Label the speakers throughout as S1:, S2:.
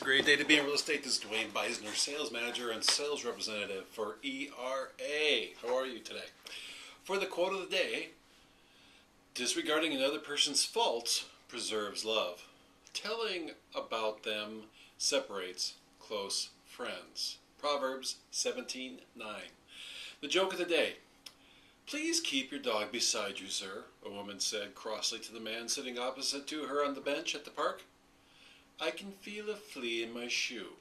S1: Great day to be in real estate. This is Duanebeisner, sales manager and sales representative for ERA. How are you today? For the quote of the day, disregarding another person's faults preserves love. Telling about them separates close friends. Proverbs 17:9. The joke of the day. Please keep your dog beside you, sir, a woman said crossly to the man sitting opposite to her on the bench at the park. I can feel a flea in my shoe.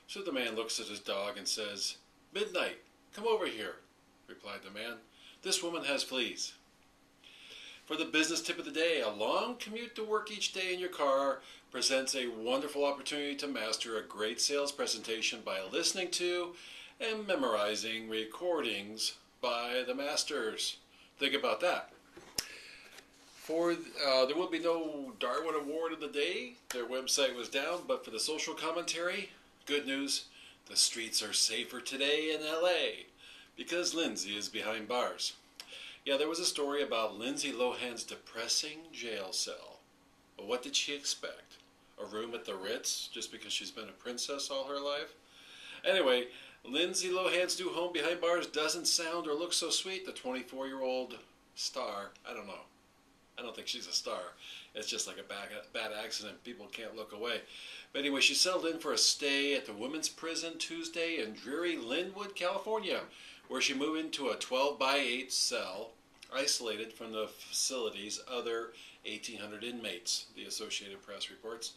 S1: So the man looks at his dog and says, Midnight, come over here, replied the man. This woman has fleas. For the business tip of the day, a long commute to work each day in your car presents a wonderful opportunity to master a great sales presentation by listening to and memorizing recordings by the masters. Think about that. There will be no Darwin Award of the day. Their website was down, but for the social commentary, good news, the streets are safer today in LA because Lindsay is behind bars. Yeah, there was a story about Lindsay Lohan's depressing jail cell. But what did she expect? A room at the Ritz just because she's been a princess all her life? Anyway, Lindsay Lohan's new home behind bars doesn't sound or look so sweet. The 24-year-old star, I don't know. I don't think she's a star. It's just like a bad accident. People can't look away. But anyway, she settled in for a stay at the women's prison Tuesday in dreary Linwood, California, where she moved into a 12-by-8 cell, isolated from the facility's other 1,800 inmates, the Associated Press reports.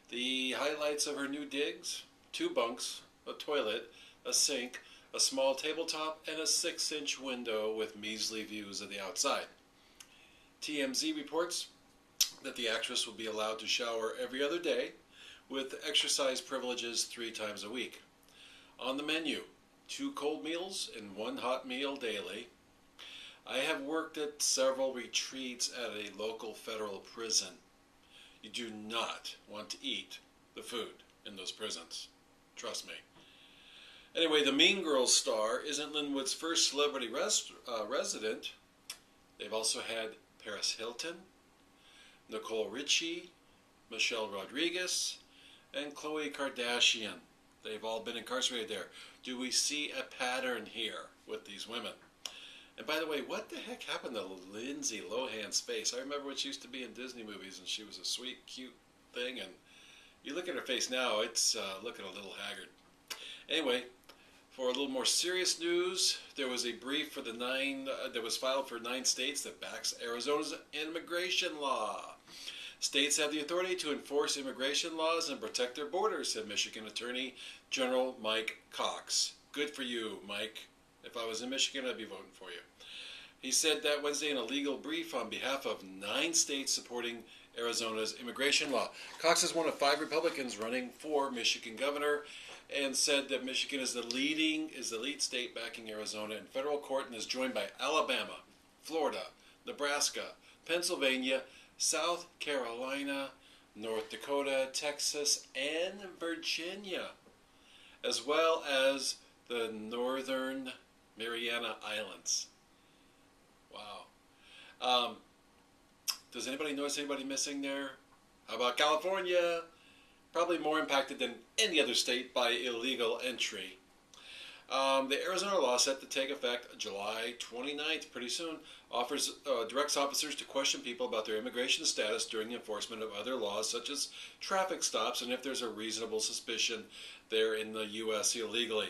S1: The highlights of her new digs: 2 bunks, a toilet, a sink, a small tabletop, and a 6-inch window with measly views of the outside. TMZ reports that the actress will be allowed to shower every other day with exercise privileges 3 times a week. On the menu, 2 cold meals and 1 hot meal daily. I have worked at several retreats at a local federal prison. You do not want to eat the food in those prisons. Trust me. Anyway, the Mean Girls star isn't Linwood's first celebrity resident. They've also had Paris Hilton, Nicole Richie, Michelle Rodriguez, and Khloe Kardashian. They've all been incarcerated there. Do we see a pattern here with these women? And by the way, what the heck happened to Lindsay Lohan's face? I remember when she used to be in Disney movies and she was a sweet, cute thing. And you look at her face now, it's looking a little haggard. Anyway, for a little more serious news, there was a brief for that was filed for 9 states that backs Arizona's immigration law. States have the authority to enforce immigration laws and protect their borders, said Michigan Attorney General Mike Cox. Good for you, Mike. If I was in Michigan, I'd be voting for you. He said that Wednesday in a legal brief on behalf of 9 states supporting Arizona's immigration law. Cox is one of 5 Republicans running for Michigan governor, and said that Michigan is the lead state backing Arizona in federal court, and is joined by Alabama, Florida, Nebraska, Pennsylvania, South Carolina, North Dakota, Texas, and Virginia, as well as the Northern Mariana Islands. Wow. Does anybody notice anybody missing there? How about California? Probably more impacted than any other state by illegal entry. The Arizona law, set to take effect July 29th, pretty soon, directs officers to question people about their immigration status during the enforcement of other laws such as traffic stops and if there's a reasonable suspicion they're in the U.S. illegally.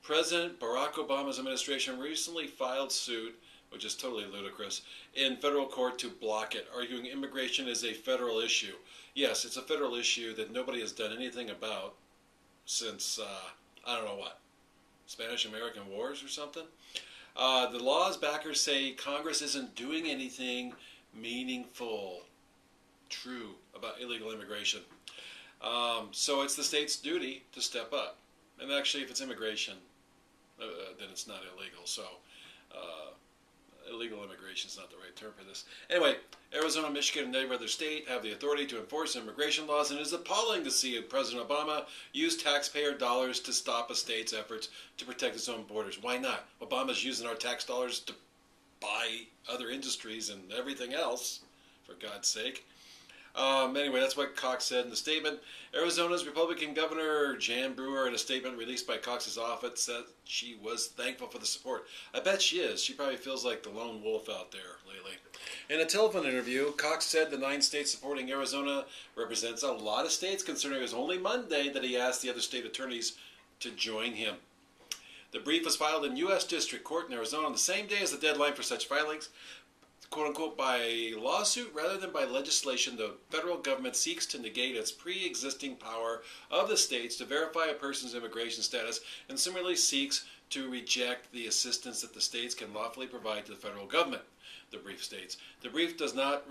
S1: President Barack Obama's administration recently filed suit, which is totally ludicrous, in federal court to block it, arguing immigration is a federal issue. Yes, it's a federal issue that nobody has done anything about since, I don't know what, Spanish-American Wars or something. The law's backers say Congress isn't doing anything meaningful, true, about illegal immigration. So it's the state's duty to step up. And actually, if it's immigration, then it's not illegal. So illegal immigration is not the right term for this. Anyway, Arizona, Michigan, and every other state have the authority to enforce immigration laws, and it is appalling to see President Obama use taxpayer dollars to stop a state's efforts to protect its own borders. Why not? Obama's using our tax dollars to buy other industries and everything else, for God's sake. Anyway, that's what Cox said in the statement. Arizona's Republican Governor Jan Brewer, in a statement released by Cox's office, said she was thankful for the support. I bet she is. She probably feels like the lone wolf out there lately. In a telephone interview, Cox said the 9 states supporting Arizona represents a lot of states, considering it was only Monday that he asked the other state attorneys to join him. The brief was filed in U.S. District Court in Arizona on the same day as the deadline for such filings. Quote-unquote, by lawsuit rather than by legislation, the federal government seeks to negate its pre-existing power of the states to verify a person's immigration status and similarly seeks to reject the assistance that the states can lawfully provide to the federal government, the brief states. The brief does not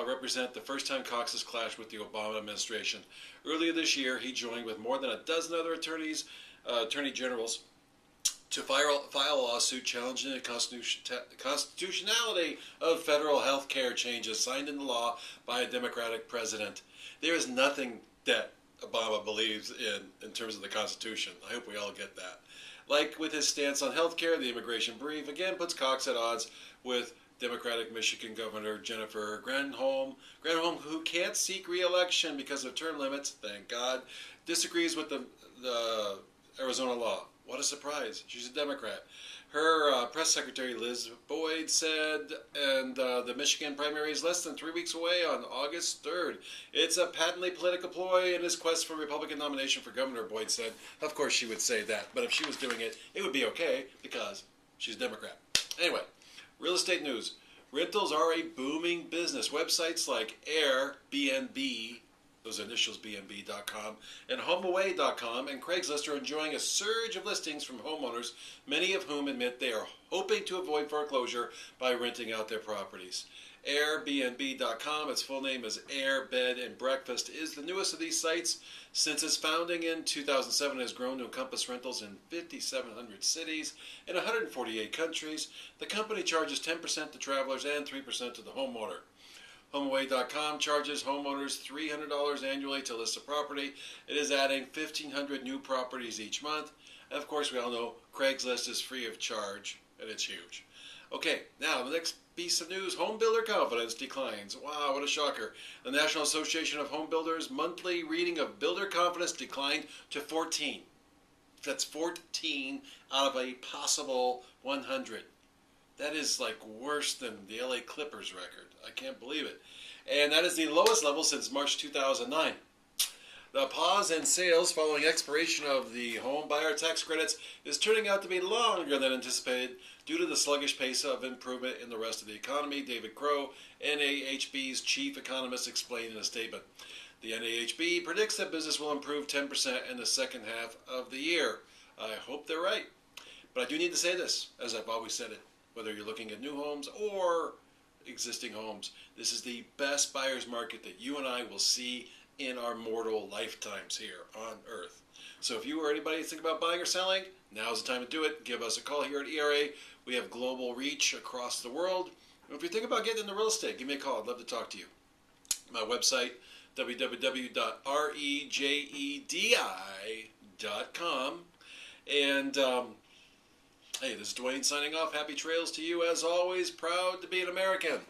S1: represent the first time Cox has clashed with the Obama administration. Earlier this year, he joined with more than a dozen other attorney generals to file a lawsuit challenging the constitutionality of federal health care changes signed into law by a Democratic president. There is nothing that Obama believes in terms of the Constitution. I hope we all get that. Like with his stance on health care, the immigration brief again puts Cox at odds with Democratic Michigan Governor Jennifer Granholm, who can't seek re-election because of term limits, thank God, disagrees with the Arizona law. What a surprise. She's a Democrat. Her press secretary, Liz Boyd, said, and the Michigan primary is less than 3 weeks away on August 3rd. It's a patently political ploy in his quest for Republican nomination for governor, Boyd said. Of course she would say that, but if she was doing it, it would be okay because she's a Democrat. Anyway, real estate news. Rentals are a booming business. Websites like Airbnb, those initials BNB.com, and HomeAway.com and Craigslist are enjoying a surge of listings from homeowners, many of whom admit they are hoping to avoid foreclosure by renting out their properties. Airbnb.com, its full name is Air, Bed, and Breakfast, is the newest of these sites. Since its founding in 2007, it has grown to encompass rentals in 5,700 cities in 148 countries. The company charges 10% to travelers and 3% to the homeowner. HomeAway.com charges homeowners $300 annually to list a property. It is adding 1,500 new properties each month. And of course, we all know Craigslist is free of charge, and it's huge. Okay, now the next piece of news, home builder confidence declines. Wow, what a shocker. The National Association of Home Builders monthly reading of builder confidence declined to 14. That's 14 out of a possible 100. That is like worse than the LA Clippers record. I can't believe it. And that is the lowest level since March 2009. The pause in sales following expiration of the home buyer tax credits is turning out to be longer than anticipated due to the sluggish pace of improvement in the rest of the economy, David Crow, NAHB's chief economist, explained in a statement. The NAHB predicts that business will improve 10% in the second half of the year. I hope they're right. But I do need to say this, as I've always said it. Whether you're looking at new homes or existing homes, this is the best buyer's market that you and I will see in our mortal lifetimes here on Earth. So if you or anybody think about buying or selling, now's the time to do it. Give us a call here at ERA. We have global reach across the world. And if you think about getting into real estate, give me a call. I'd love to talk to you. My website, www.rejedi.com. And hey, this is Duane signing off. Happy trails to you as always. Proud to be an American.